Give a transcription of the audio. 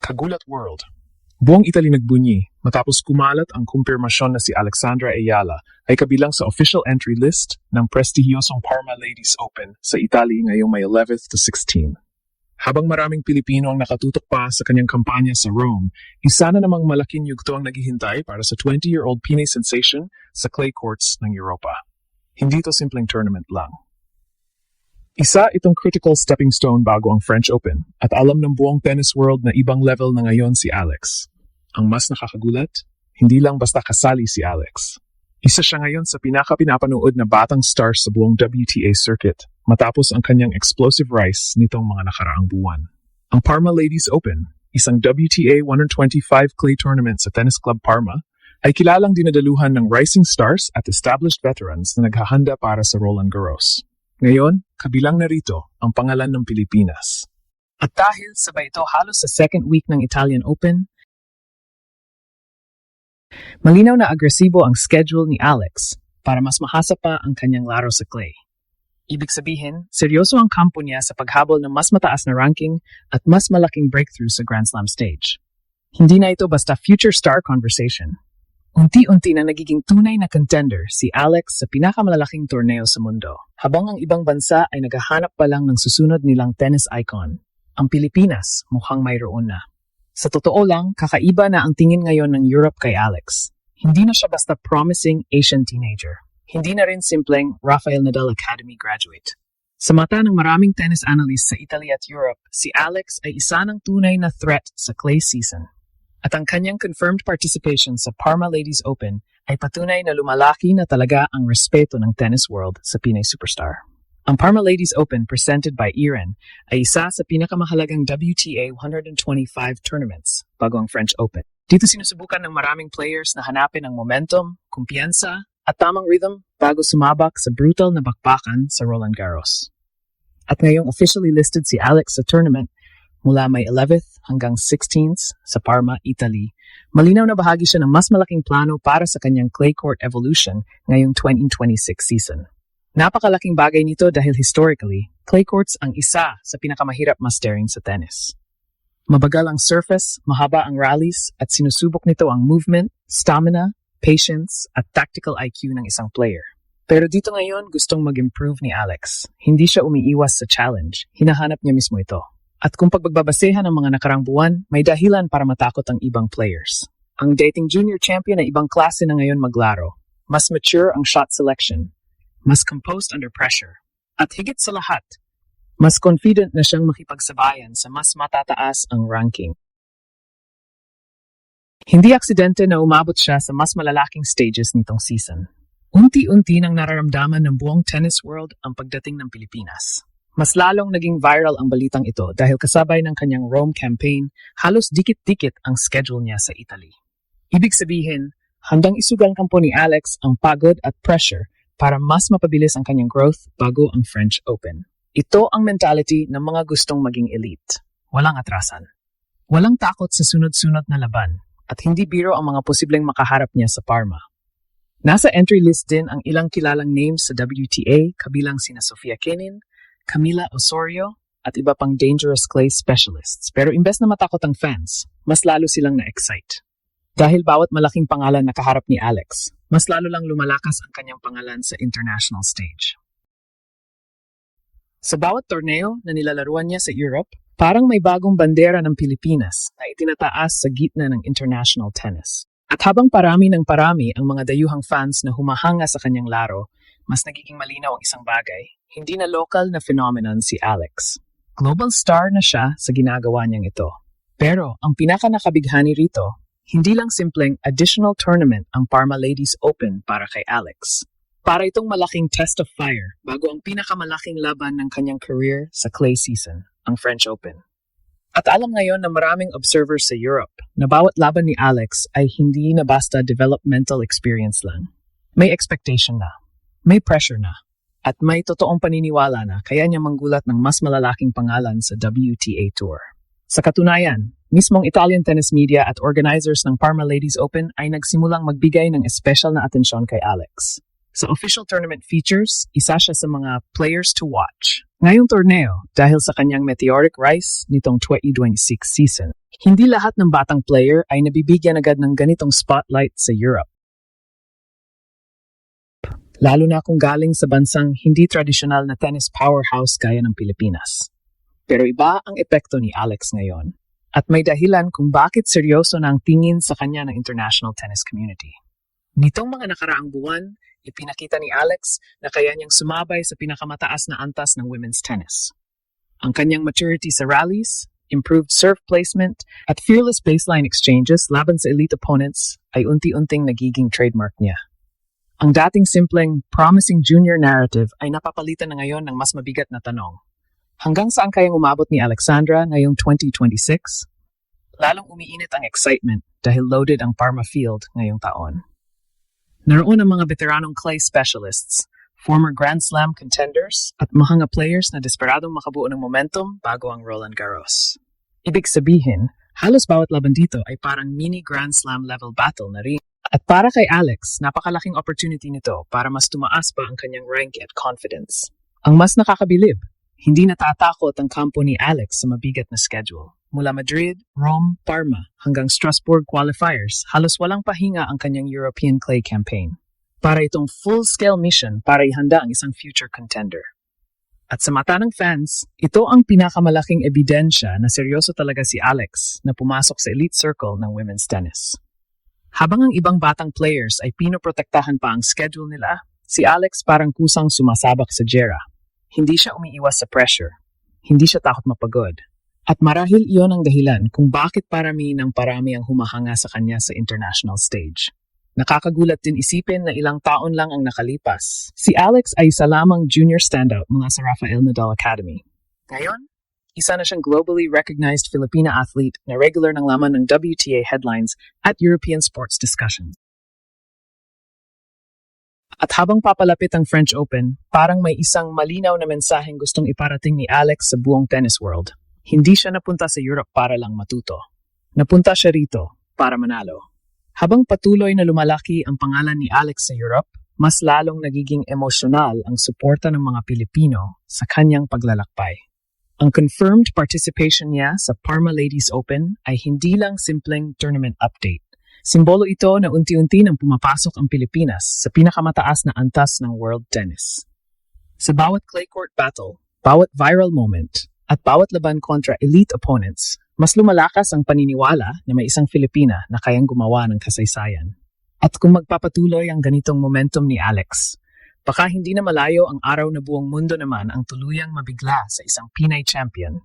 Kagulat World. Buong Italy nagbunyi matapos kumalat ang kumpirmasyon na si Alexandra Ayala ay kabilang sa official entry list ng prestihiyosong Parma Ladies Open sa Italy ngayong May 11th to 16. Habang maraming Pilipino ang nakatutok pa sa kanyang kampanya sa Rome, isa na namang malaking yugto ang naghihintay para sa 20-year-old Pinay sensation sa clay courts ng Europa. Hindi ito simpleng tournament lang. Isa itong critical stepping stone bago ang French Open at alam ng buong tennis world na ibang level na ngayon si Alex. Ang mas nakakagulat, hindi lang basta kasali si Alex. Isa siya ngayon sa pinaka-pinapanood na batang stars sa buong WTA circuit matapos ang kanyang explosive rise nitong mga nakaraang buwan. Ang Parma Ladies Open, isang WTA 125 clay tournament sa Tennis Club Parma, ay kilalang dinadaluhan ng rising stars at established veterans na naghahanda para sa Roland Garros. Ngayon, kabilang na rito ang pangalan ng Pilipinas. At dahil sabay ito halos sa second week ng Italian Open, malinaw na agresibo ang schedule ni Alex para mas mahasa pa ang kanyang laro sa clay. Ibig sabihin, seryoso ang kampo niya sa paghabol ng mas mataas na ranking at mas malaking breakthrough sa Grand Slam stage. Hindi na ito basta future star conversation. Unti-unti na nagiging tunay na contender si Alex sa pinakamalalaking torneo sa mundo. Habang ang ibang bansa ay naghahanap pa lang ng susunod nilang tennis icon, ang Pilipinas mukhang mayroon na. Sa totoo lang, kakaiba na ang tingin ngayon ng Europe kay Alex. Hindi na siya basta promising Asian teenager. Hindi na rin simpleng Rafael Nadal Academy graduate. Sa mata ng maraming tennis analysts sa Italy at Europe, si Alex ay isa ng tunay na threat sa clay season. At ang kanyang confirmed participation sa Parma Ladies Open ay patunay na lumalaki na talaga ang respeto ng tennis world sa Pinay superstar. Ang Parma Ladies Open presented by Iren ay isa sa pinakamahalagang WTA 125 tournaments bago ang French Open. Dito sinusubukan ng maraming players na hanapin ang momentum, kumpiyansa at tamang rhythm bago sumabak sa brutal na bakbakan sa Roland Garros. At ngayong officially listed si Alex sa tournament, mula May 11th hanggang 16th sa Parma, Italy, malinaw na bahagi siya ng mas malaking plano para sa kanyang clay court evolution ngayong 2026 season. Napakalaking bagay nito dahil historically, clay courts ang isa sa pinakamahirap mastering sa tennis. Mabagal ang surface, mahaba ang rallies, at sinusubok nito ang movement, stamina, patience, at tactical IQ ng isang player. Pero dito ngayon, gustong mag-improve ni Alex. Hindi siya umiiwas sa challenge, hinahanap niya mismo ito. At kung pagbabasehan ng mga nakarang buwan, may dahilan para matakot ang ibang players. Ang dating junior champion ay ibang klase na ngayon maglaro. Mas mature ang shot selection. Mas composed under pressure. At higit sa lahat, mas confident na siyang makipagsabayan sa mas matataas ang ranking. Hindi aksidente na umabot siya sa mas malalaking stages nitong season. Unti-unti nang nararamdaman ng buong tennis world ang pagdating ng Pilipinas. Mas lalong naging viral ang balitang ito dahil kasabay ng kanyang Rome campaign, halos dikit-dikit ang schedule niya sa Italy. Ibig sabihin, handang isugal kampo ni Alex ang pagod at pressure para mas mapabilis ang kanyang growth bago ang French Open. Ito ang mentality ng mga gustong maging elite. Walang atrasan. Walang takot sa sunod-sunod na laban at hindi biro ang mga posibleng makaharap niya sa Parma. Nasa entry list din ang ilang kilalang names sa WTA kabilang sina Sofia Kenin, Camila Osorio, at iba pang dangerous clay specialists. Pero imbes na matakot ang fans, mas lalo silang na-excite. Dahil bawat malaking pangalan na kaharap ni Alex, mas lalo lang lumalakas ang kanyang pangalan sa international stage. Sa bawat torneo na nilalaruan niya sa Europe, parang may bagong bandera ng Pilipinas na itinataas sa gitna ng international tennis. At habang parami ng parami ang mga dayuhang fans na humahanga sa kanyang laro, mas nagiging malinaw ang isang bagay. Hindi na local na phenomenon si Alex. Global star na siya sa ginagawa niyang ito. Pero ang pinaka-nakabighani rito, hindi lang simpleng additional tournament ang Parma Ladies Open para kay Alex. Para itong malaking test of fire bago ang pinakamalaking laban ng kanyang career sa clay season, ang French Open. At alam ngayon ng maraming observers sa Europe na bawat laban ni Alex ay hindi na basta developmental experience lang. May expectation na, may pressure na, at may totoong paniniwala na kaya niya manggulat ng mas malalaking pangalan sa WTA Tour. Sa katunayan, mismong Italian tennis media at organizers ng Parma Ladies Open ay nagsimulang magbigay ng espesyal na atensyon kay Alex. Sa official tournament features, isa siya sa mga players to watch Ngayong torneo, dahil sa kanyang meteoric rise nitong 2026 season, hindi lahat ng batang player ay nabibigyan agad ng ganitong spotlight sa Europe. Lalo na kung galing sa bansang hindi tradisyonal na tennis powerhouse gaya ng Pilipinas. Pero iba ang epekto ni Alex ngayon. At may dahilan kung bakit seryoso na ang tingin sa kanya ng international tennis community. Nitong mga nakaraang buwan, ipinakita ni Alex na kaya niyang sumabay sa pinakamataas na antas ng women's tennis. Ang kanyang maturity sa rallies, improved serve placement, at fearless baseline exchanges laban sa elite opponents ay unti-unting nagiging trademark niya. Ang dating simpleng, promising junior narrative ay napapalitan na ngayon ng mas mabigat na tanong. Hanggang saan kayang umabot ni Alexandra ngayong 2026? Lalong umiinit ang excitement dahil loaded ang Parma Field ngayong taon. Naroon ang mga veteranong clay specialists, former Grand Slam contenders, at mga players na desperadong makabuo ng momentum bago ang Roland Garros. Ibig sabihin, halos bawat laban dito ay parang mini Grand Slam level battle na rin. At para kay Alex, napakalaking opportunity nito para mas tumaas pa ang kanyang rank at confidence. Ang mas nakakabilib, hindi natatakot ang kampo ni Alex sa mabigat na schedule. Mula Madrid, Rome, Parma, hanggang Strasbourg qualifiers, halos walang pahinga ang kanyang European clay campaign. Para itong full-scale mission para ihanda ang isang future contender. At sa mata ng fans, ito ang pinakamalaking ebidensya na seryoso talaga si Alex na pumasok sa elite circle ng women's tennis. Habang ang ibang batang players ay pinoprotektahan pa ang schedule nila, si Alex parang kusang sumasabak sa gera. Hindi siya umiiwas sa pressure. Hindi siya takot mapagod. At marahil iyon ang dahilan kung bakit parami ang humahanga sa kanya sa international stage. Nakakagulat din isipin na ilang taon lang ang nakalipas. Si Alex ay isa lamang junior standout mula sa Rafael Nadal Academy. Ngayon, isa na siyang globally recognized Filipina athlete na regular ng laman ng WTA headlines at European sports discussions. At habang papalapit ang French Open, parang may isang malinaw na mensaheng gustong iparating ni Alex sa buong tennis world. Hindi siya napunta sa Europe para lang matuto. Napunta siya rito para manalo. Habang patuloy na lumalaki ang pangalan ni Alex sa Europe, mas lalong nagiging emosyonal ang suporta ng mga Pilipino sa kanyang paglalakbay. Ang confirmed participation niya sa Parma Ladies Open ay hindi lang simpleng tournament update. Simbolo ito na unti-unti nang pumapasok ang Pilipinas sa pinakamataas na antas ng world tennis. Sa bawat clay court battle, bawat viral moment, at bawat laban kontra elite opponents, mas lumalakas ang paniniwala na may isang Filipina na kayang gumawa ng kasaysayan. At kung magpapatuloy ang ganitong momentum ni Alex, baka hindi na malayo ang araw na buong mundo naman ang tuluyang mabigla sa isang Pinay champion